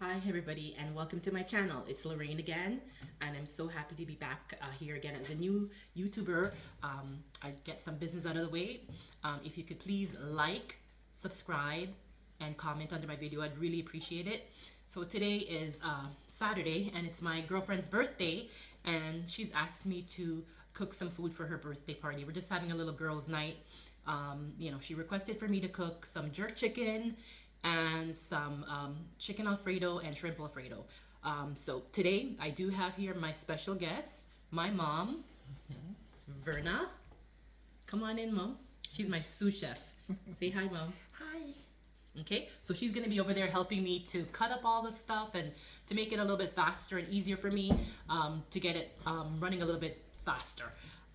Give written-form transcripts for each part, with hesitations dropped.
Hi everybody and welcome to my channel. It's Lorraine again and I'm so happy to be back here again as a new YouTuber. I get some business out of the way. If you could please like, subscribe and comment under my video, I'd really appreciate it. So today is Saturday and it's my girlfriend's birthday and she's asked me to cook some food for her birthday party. We're just having a little girls' night. She requested for me to cook some jerk chicken and some chicken Alfredo and shrimp Alfredo. So today I do have here my special guest, my mom, Verna. Come on in, Mom. She's my sous chef. Say hi, Mom. Hi. Okay, so she's gonna be over there helping me to cut up all the stuff and to make it a little bit faster and easier for me to get it running a little bit faster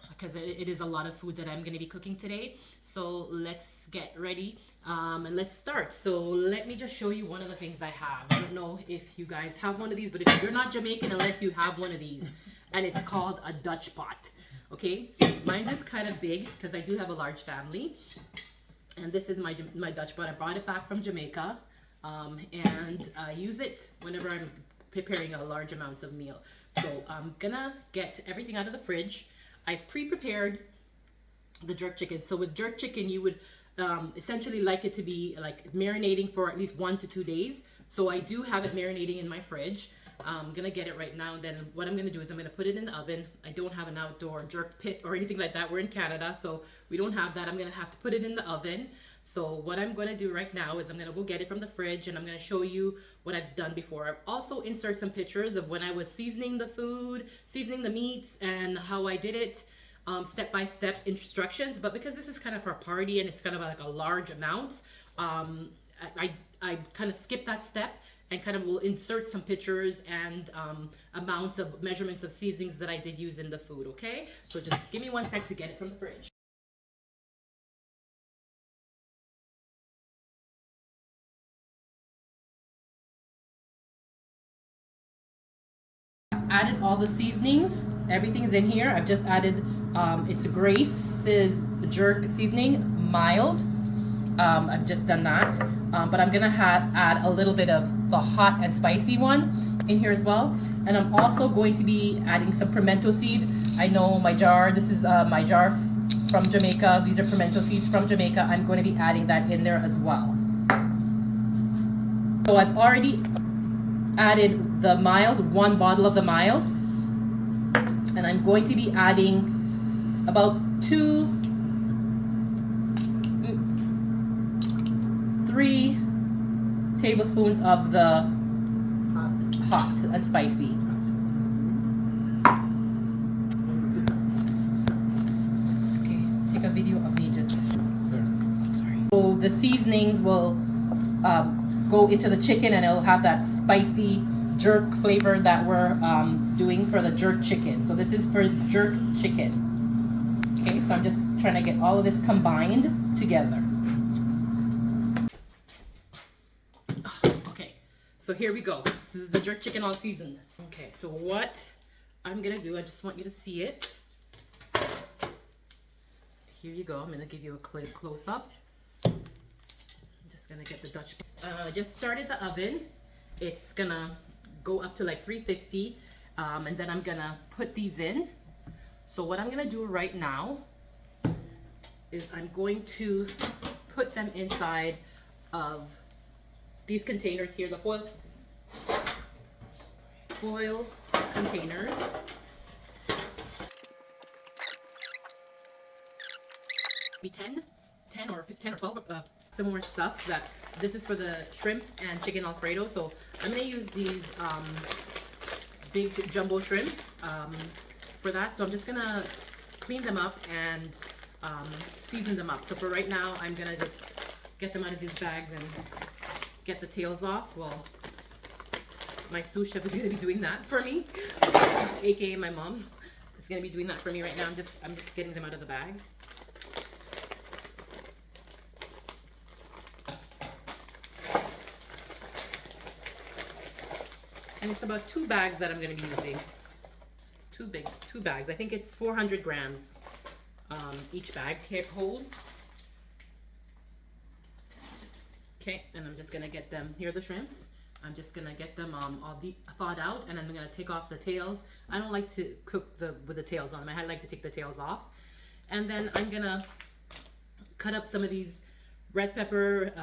because it is a lot of food that I'm gonna be cooking today. So let's get ready and let's start. So let me just show you one of the things I have. I don't know if you guys have one of these, but if you're not Jamaican unless you have one of these, and it's called a Dutch pot. Okay, mine is kind of big because I do have a large family, and this is my Dutch pot. I brought it back from Jamaica and I use it whenever I'm preparing a large amounts of meal. So I'm gonna get everything out of the fridge. I've pre-prepared the jerk chicken. So with jerk chicken, you would essentially like it to be like marinating for at least 1 to 2 days. So I do have it marinating in my fridge. I'm gonna get it right now. And then what I'm gonna do is I'm gonna put it in the oven. I don't have an outdoor jerk pit or anything like that. We're in Canada, so we don't have that. I'm gonna have to put it in the oven. So what I'm gonna do right now is I'm gonna go get it from the fridge and I'm gonna show you what I've done before. I've also insert some pictures of when I was seasoning the food, seasoning the meats, and how I did it. Step-by-step instructions, but because this is kind of for a party and it's kind of like a large amount, I kind of skip that step and kind of will insert some pictures and amounts of measurements of seasonings that I did use in the food. Okay, so just give me 1 sec to get it from the fridge. Added all the seasonings, everything's in here. I've just added it's Grace's jerk seasoning, mild. I've just done that, but I'm gonna add a little bit of the hot and spicy one in here as well. And I'm also going to be adding some pimento seed. I know my jar, this is my jar from Jamaica. These are pimento seeds from Jamaica. I'm going to be adding that in there as well. So I've already added the mild, 1 bottle of the mild, and I'm going to be adding about 3 tablespoons of the hot and spicy. Okay, take a video of me just, sorry. So the seasonings will go into the chicken and it'll have that spicy jerk flavor that we're doing for the jerk chicken. So this is for jerk chicken. Okay, so I'm just trying to get all of this combined together. Okay, so here we go. This is the jerk chicken all seasoned. Okay, so what I'm gonna do, I just want you to see it. Here you go. I'm gonna give you a close up. Gonna get the Dutch. Just started the oven. It's gonna go up to like 350 and then I'm gonna put these in. So what I'm gonna do right now is I'm going to put them inside of these containers here, the foil containers. Be 10 or 12 some more stuff. That this is for the shrimp and chicken Alfredo. So I'm gonna use these big jumbo shrimps for that. So I'm just gonna clean them up and season them up. So for right now, I'm gonna just get them out of these bags and get the tails off. Well, my sous chef is gonna be doing that for me, aka my mom is gonna be doing that for me right now. I'm just getting them out of the bag. And it's about 2 bags that I'm going to be using. 2 bags. I think it's 400 grams each bag holds. Okay, and I'm just going to get them. Here are the shrimps. I'm just gonna get them all thawed out, and I'm gonna take off the tails. I don't like to cook with the tails on them. I like to take the tails off. And then I'm gonna cut up some of these red pepper,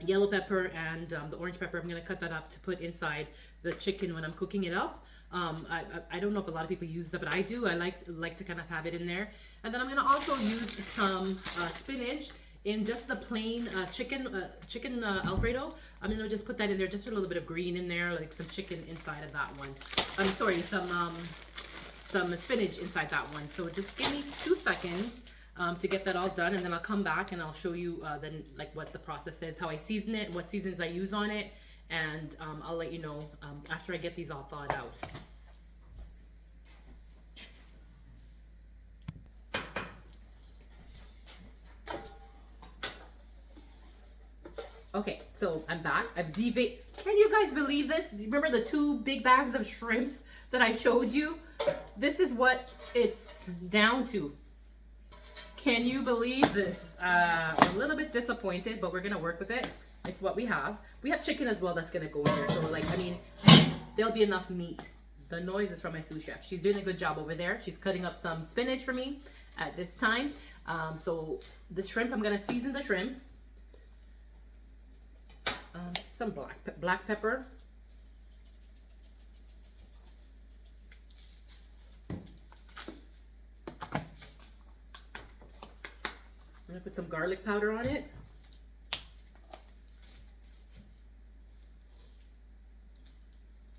yellow pepper, and the orange pepper. I'm gonna cut that up to put inside the chicken when I'm cooking it up. I don't know if a lot of people use that, but I do. I like to kind of have it in there. And then I'm gonna also use some spinach in just the plain chicken Alfredo. I'm gonna just put that in there, just a little bit of green in there, like some chicken inside of that one. I'm sorry, some spinach inside that one. So just give me 2 seconds to get that all done, and then I'll come back and I'll show you then like what the process is, how I season it, what seasons I use on it, and I'll let you know after I get these all thawed out. Okay, so I'm back. I've deveined. Can you guys believe this? Do you remember the 2 big bags of shrimps that I showed you? This is what it's down to. Can you believe this? I'm a little bit disappointed, but we're gonna work with it. It's what we have. We have chicken as well that's gonna go in here. So like, I mean, there'll be enough meat. The noise is from my sous chef. She's doing a good job over there. She's cutting up some spinach for me at this time. So the shrimp, I'm gonna season the shrimp. Some black pepper. I'm gonna put some garlic powder on it.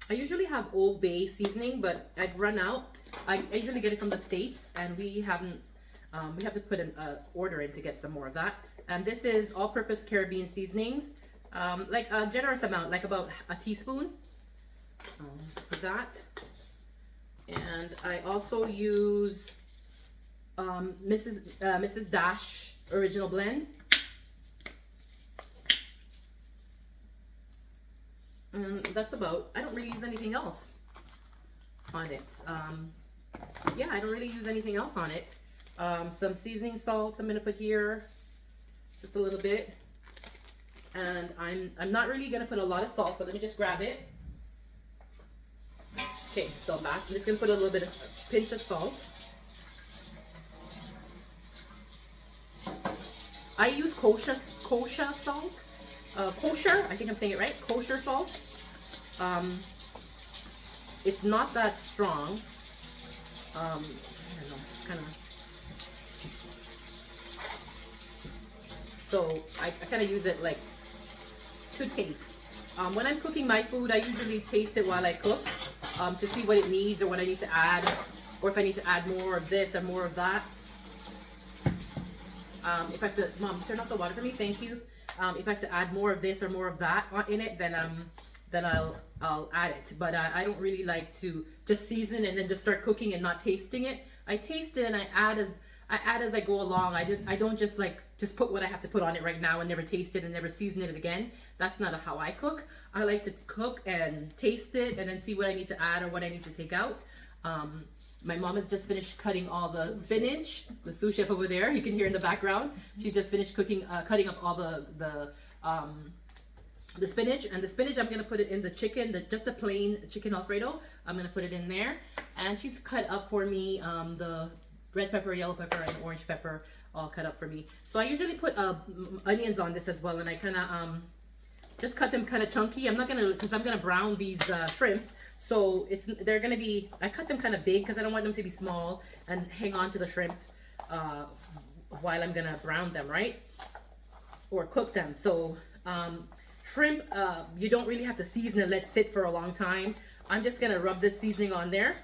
I usually have Old Bay seasoning, but I've run out. I usually get it from the States, and we haven't. We have to put an order in to get some more of that. And this is all-purpose Caribbean seasonings. Like a generous amount, like about a teaspoon for that. And I also use Mrs. Dash Original Blend. And that's about, I don't really use anything else on it. Yeah, I don't really use anything else on it. Some seasoning salt I'm gonna put here, just a little bit. And I'm not really gonna put a lot of salt, but let me just grab it. Okay, so I'm back. I'm just gonna put a little bit of a pinch of salt. I use kosher salt. Kosher, I think I'm saying it right. Kosher salt. It's not that strong. I don't know, kind of. So I kind of use it like to taste. When I'm cooking my food, I usually taste it while I cook to see what it needs or what I need to add, or if I need to add more of this or more of that. If I have to, Mom, turn off the water for me, thank you. If I have to add more of this or more of that in it, then I'll add it. But I don't really like to just season and then just start cooking and not tasting it. I taste it and I add as I go along. I don't just put what I have to put on it right now and never taste it and never season it again. That's not how I cook. I like to cook and taste it and then see what I need to add or what I need to take out. My mom has just finished cutting all the spinach. The sous chef over there, you can hear in the background. She's just finished cutting up all the spinach. And the spinach, I'm gonna put it in the chicken, just a plain chicken Alfredo. I'm gonna put it in there. And she's cut up for me the red pepper, yellow pepper, and orange pepper, all cut up for me. So I usually put onions on this as well, and I kind of just cut them kind of chunky. I'm not gonna, because I'm gonna brown these shrimps. So they're gonna be, I cut them kind of big because I don't want them to be small and hang on to the shrimp while I'm gonna brown them, right? Or cook them. So shrimp, you don't really have to season and let it sit for a long time. I'm just gonna rub this seasoning on there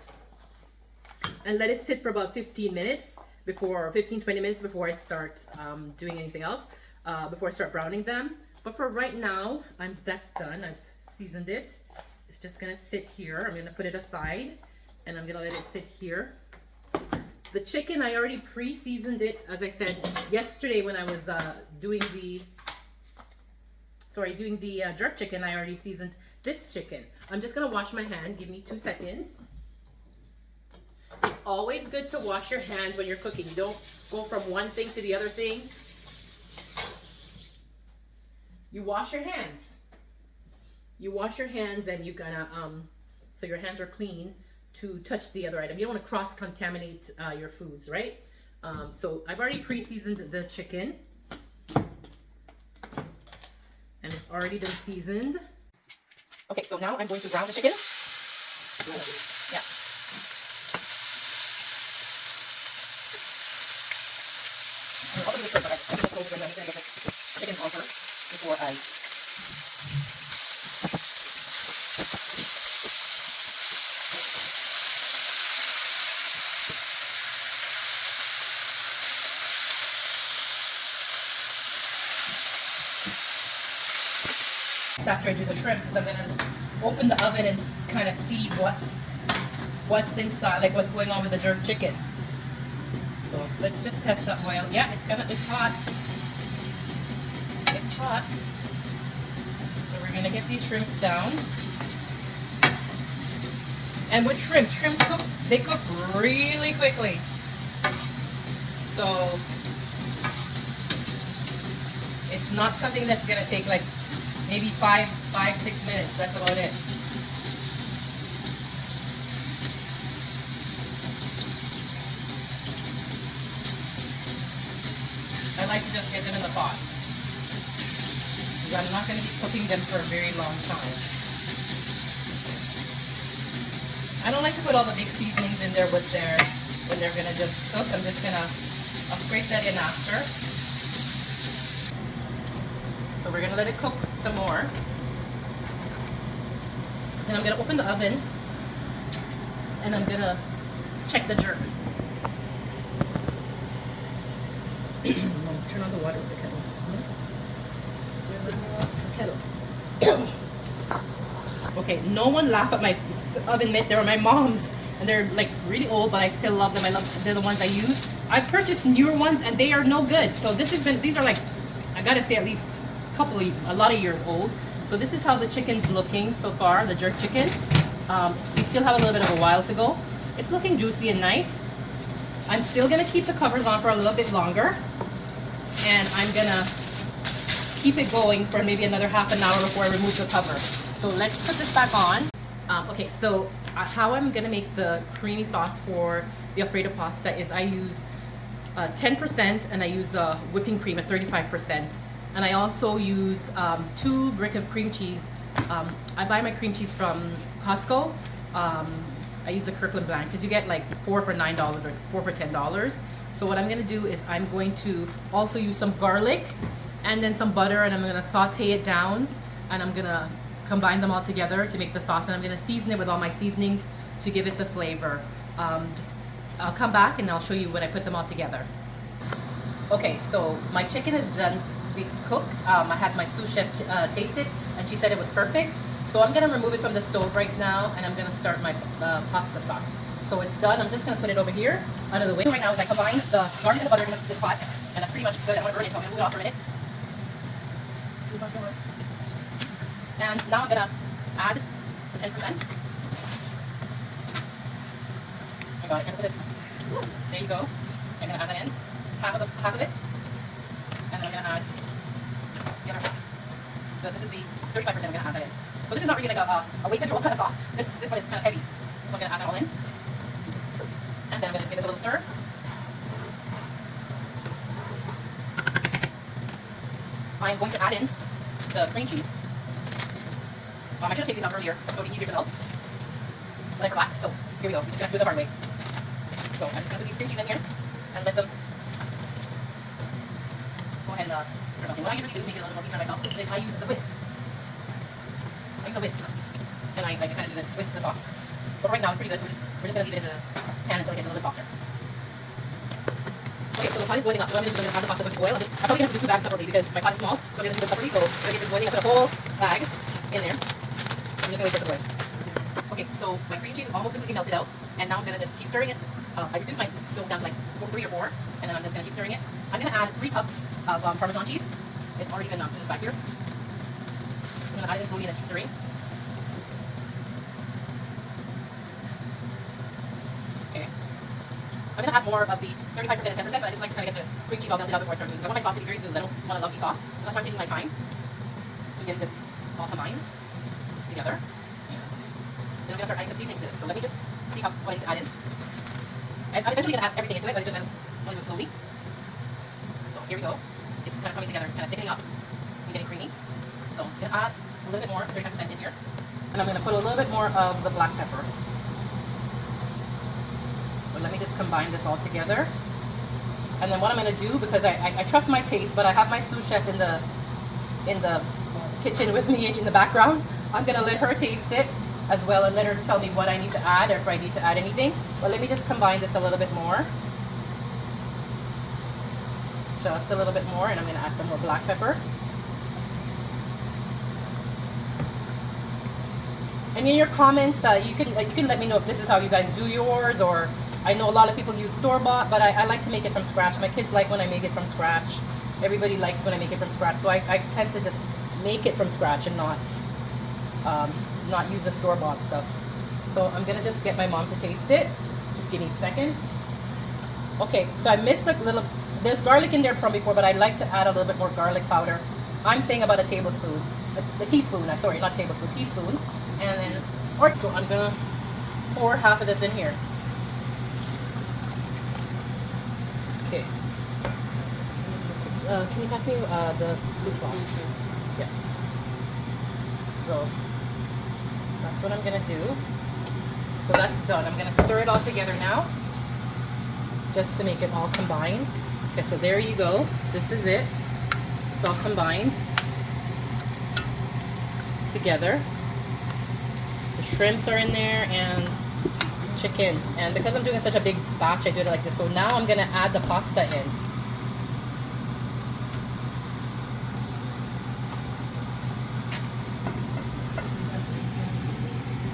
and let it sit for about 15 minutes before, 15-20 minutes before I start doing anything else, before I start browning them. But for right now, that's done. I've seasoned it. It's just gonna sit here. I'm gonna put it aside and I'm gonna let it sit here. The chicken, I already pre-seasoned it, as I said yesterday when I was doing the jerk chicken. I already seasoned this chicken. I'm just gonna wash my hand. Give me 2 seconds. It's always good to wash your hands when you're cooking. You don't go from one thing to the other thing. You wash your hands. you wash your hands and you're gonna, so your hands are clean to touch the other item. You don't want to cross-contaminate your foods, right? So I've already pre-seasoned the chicken. And it's already been seasoned. Okay, so now I'm going to brown the chicken. Yeah. I'm also going to shrimp, but I think it's over. I'm just going to get the chicken on first before I... After I do the shrimps is I'm going to open the oven and kind of see what's inside, like what's going on with the jerk chicken. So let's just test the oil. Yeah, it's hot. It's hot. So we're going to get these shrimps down. And with shrimps cook, they cook really quickly. So it's not something that's going to take like maybe 5, 6 minutes. That's about it. I like to just get them in the pot, because I'm not going to be cooking them for a very long time. I don't like to put all the big seasonings in there when they're going to just cook. I'm just going to scrape that in after. So we're going to let it cook some more. Then I'm going to open the oven and I'm going to check the jerk. Turn on the water with the kettle. Okay, no one laugh at my oven mitt. They were my mom's and they're like really old, but I still love them. They're the ones I use. I've purchased newer ones and they are no good. So these are like, I gotta say at least a lot of years old. So this is how the chicken's looking so far, the jerk chicken. We still have a little bit of a while to go. It's looking juicy and nice. I'm still gonna keep the covers on for a little bit longer. And I'm gonna keep it going for maybe another half an hour before I remove the cover. So let's put this back on. Okay, so how I'm gonna make the creamy sauce for the Alfredo pasta is I use 10% and I use whipping cream at 35%. And I also use 2 bricks of cream cheese. I buy my cream cheese from Costco. I use the Kirkland Blanc because you get like 4 for $9 or 4 for $10. So what I'm gonna do is I'm going to also use some garlic and then some butter, and I'm gonna saute it down, and I'm gonna combine them all together to make the sauce, and I'm gonna season it with all my seasonings to give it the flavor. I'll come back and I'll show you when I put them all together. Okay, so my chicken is done. We cooked. I had my sous chef taste it, and she said it was perfect. So I'm gonna remove it from the stove right now, and I'm gonna start my pasta sauce. So it's done. I'm just gonna put it over here, out of the way. So right now, is I combine the garlic and the butter in this pot, and that's pretty much good. I want to burn it, so I'm gonna move it off for a minute. And now I'm gonna add the 10%. I got it. And look at this. There you go. I'm gonna add that in, half of it, and then I'm gonna add the other half. This is the 35%. I'm gonna add that in. But this is not really like a weight control kind of sauce. This one is kind of heavy, so I'm gonna add that all in. And then I'm going to just give this a little stir. I'm going to add in the cream cheese. I should have taken these out earlier so it'd be easier to melt. But I forgot, so here we go. We're just going to do it the hard way. So I'm just going to put these cream cheese in here and let them go ahead and start melting. What I usually do to make it a little bit more easier on myself is I use the whisk. And I kind of do this, whisk the sauce. But right now it's pretty good, so we're just going to leave it in the pan until it gets a little bit softer. Okay, so the pot is boiling up, so I'm going to add the pasta to boil. I'm probably going to have to do 2 bags separately because my pot is small, so I'm going to do this separately. So when I get this boiling, I put a whole bag in there. I'm just going to wait for it to boil. Okay, so my cream cheese is almost completely melted out, and now I'm going to just keep stirring it. I reduced my stove down to like 3 or 4, and then I'm just going to keep stirring it. I'm going to add 3 cups of Parmesan cheese. It's already been to this back here. I'm going to add it slowly and keep stirring. I'm going to add more of the 35% and 10%, but I just like to kind of get the cream cheese all melted out before I start doing it. I want my sauce to be very smooth. I don't want a lovely sauce, so that's why I'm taking my time and getting this all combined. together. And then I'm gonna start adding some seasonings to this. So let me just see what I need to add in. I'm eventually gonna add everything into it, but it just ends really slowly. So here we go. It's kind of coming together. It's kind of thickening up and getting creamy. So I'm gonna add a little bit more, 35% in here, and I'm gonna put a little bit more of the black pepper. But let me just combine this all together. And then what I'm gonna do, because I trust my taste, but I have my sous chef in the kitchen with me in the background, I'm gonna let her taste it as well and let her tell me what I need to add or if I need to add anything. But let me just combine this a little bit more. Just a little bit more, and I'm gonna add some more black pepper. And in your comments, you can let me know if this is how you guys do yours, or I know a lot of people use store-bought, but I like to make it from scratch. My kids like when I make it from scratch. Everybody likes when I make it from scratch. So I tend to just make it from scratch and not use the store-bought stuff. So I'm gonna just get my mom to taste it. Just give me a second. Okay, so I missed a little, there's garlic in there from before, but I'd like to add a little bit more garlic powder. I'm saying about a tablespoon, a teaspoon, sorry, not tablespoon, teaspoon. And then, so I'm gonna pour half of this in here. Okay. Can you pass me the blue cloth? Yeah. So that's what I'm gonna do. So that's done. I'm gonna stir it all together now, just to make it all combine. Okay, so there you go. This is it. It's all combined together. The shrimps are in there and chicken. And because I'm doing such a big batch, I do it like this. So now I'm gonna add the pasta in.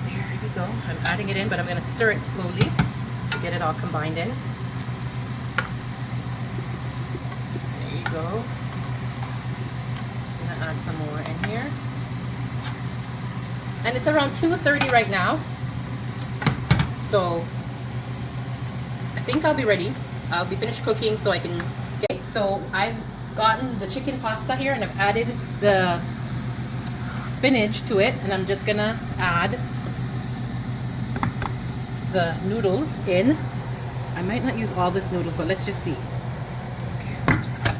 There we go. I'm adding it in, but I'm gonna stir it slowly to get it all combined in. There you go. I'm gonna add some more in here. And it's around 2:30 right now. So I think I'll be ready. I'll be finished cooking so I can get. So I've gotten the chicken pasta here and I've added the spinach to it, and I'm just gonna add the noodles in. I might not use all this noodles, but let's just see. Okay, oops. Sorry.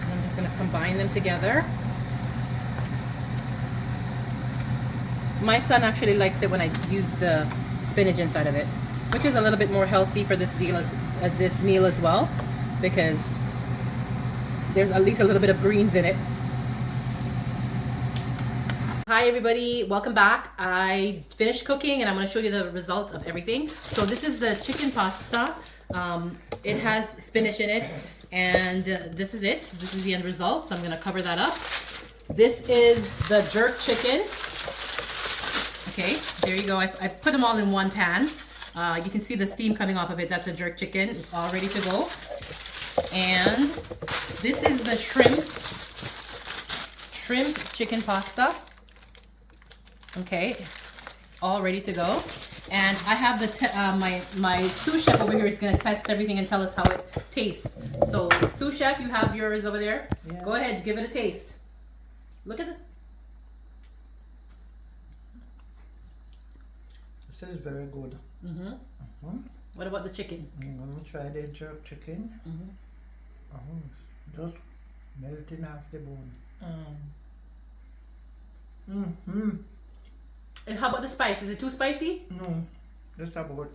And I'm just gonna combine them together. My son actually likes it when I use the spinach inside of it, which is a little bit more healthy for this meal as well, because there's at least a little bit of greens in it. Hi everybody, welcome back. I finished cooking and I'm going to show you the results of everything. So this is the chicken pasta. It has spinach in it, and this is it. This is the end result. So I'm going to cover that up. This is the jerk chicken. Okay, there you go. I've put them all in one pan. You can see the steam coming off of it. That's a jerk chicken. It's all ready to go. And this is the shrimp chicken pasta. Okay, it's all ready to go. And I have my sous chef over here is going to test everything and tell us how it tastes. So sous chef, you have yours over there. Yeah. Go ahead, give it a taste. Look at it. This is very good. Mm-hmm. What about the chicken? Let me try the jerk chicken. Oh, just melting off the bone. And how about the spice? Is it too spicy? No, that's the way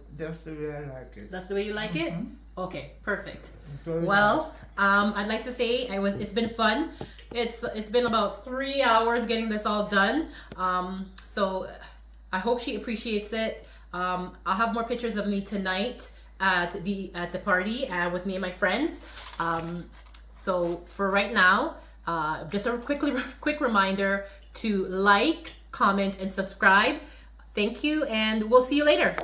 I like it. That's the way you like it? Okay, perfect. Well, I'd like to say it's been fun. It's been about 3 hours getting this all done. So I hope she appreciates it. I'll have more pictures of me tonight at the party with me and my friends. So for right now, just a quick reminder to like, comment, and subscribe. Thank you, and we'll see you later.